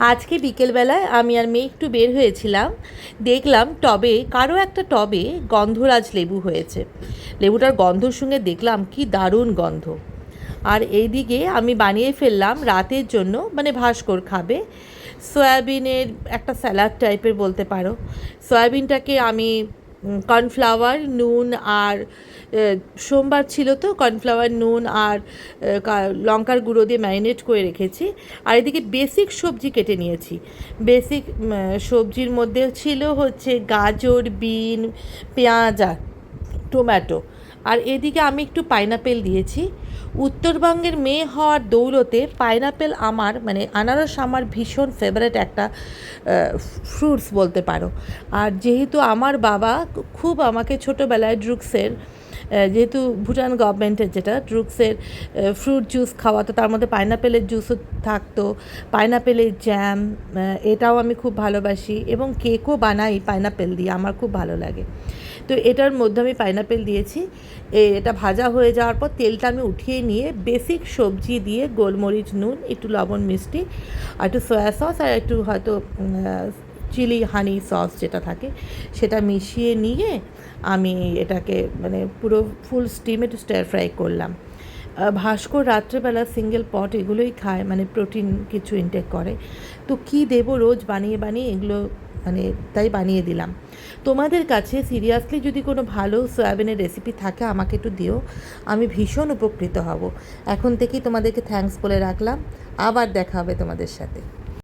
আজকে বিকেলবেলায় আমি আর মেয়ে একটু বের হয়েছিলাম, দেখলাম টবে কারো একটা টবে গন্ধরাজ লেবু হয়েছে। লেবুটার গন্ধর সঙ্গে দেখলাম কি দারুণ গন্ধ। আর এইদিকে আমি বানিয়ে ফেললাম রাতের জন্য, মানে ভাস্কর খাবে, সয়াবিনের একটা স্যালাড টাইপের বলতে পারো। সয়াবিনটাকে আমি কর্নফ্লাওয়ার, নুন আর সোমবার ছিল তো কর্নফ্লাওয়ার, নুন আর লঙ্কার গুঁড়ো দিয়ে ম্যারিনেট করে রেখেছি। আর এদিকে বেসিক সবজি কেটে নিয়েছি। বেসিক সবজির মধ্যে ছিল হচ্ছে গাজর, বিন, পেঁয়াজ আর টমেটো। আর এদিকে আমি একটু পাইনাপেল দিয়েছি। উত্তরবঙ্গের মেয়ে হওয়ার দৌলতে পাইনাপেল আমার, মানে আনারস আমার ভীষণ ফেভারেট একটা ফ্রুটস বলতে পারো। আর যেহেতু আমার বাবা খুব আমাকে ছোটোবেলায় ড্রুক্সের, যেহেতু ভুটান গভর্নমেন্টের যেটা ড্রুক্সের ফ্রুট জুস খাওয়াতো, তার মধ্যে পাইনাপেলের জুসও থাকতো, পাইনাপেলের জ্যাম, এটাও আমি খুব ভালোবাসি এবং কেকও বানাই পাইনাপেল দিয়ে, আমার খুব ভালো লাগে। তো এটার মধ্যে আমি পাইনাপেল দিয়েছি। এটা ভাজা হয়ে যাওয়ার পর তেলটা আমি উঠিয়ে নিয়ে বেসিক সবজি দিয়ে গোলমরিচ, নুন, একটু লবণ, মিষ্টি আর একটু সয়া সস আর একটু হয়তো চিলি হানি সস যেটা থাকে সেটা মিশিয়ে নিয়ে আমি এটাকে মানে পুরো ফুল স্টিমে একটু স্টার ফ্রাই করলাম। ভাস্কর রাত্রেবেলা সিঙ্গেল পট এগুলোই খায়, মানে প্রোটিন কিছু ইনটেক করে। তো কী দেবো রোজ বানিয়ে বানিয়ে এগুলো, মানে তাই বানিয়ে দিলাম। তোমাদের কাছে সিরিয়াসলি যদি কোনো ভালো সয়াবিনের রেসিপি থাকে আমাকে একটু দিও, আমি ভীষণ উপকৃত হব। এখন থেকেই তোমাদেরকে থ্যাঙ্কস বলে রাখলাম, আবার দেখা হবে তোমাদের সাথে।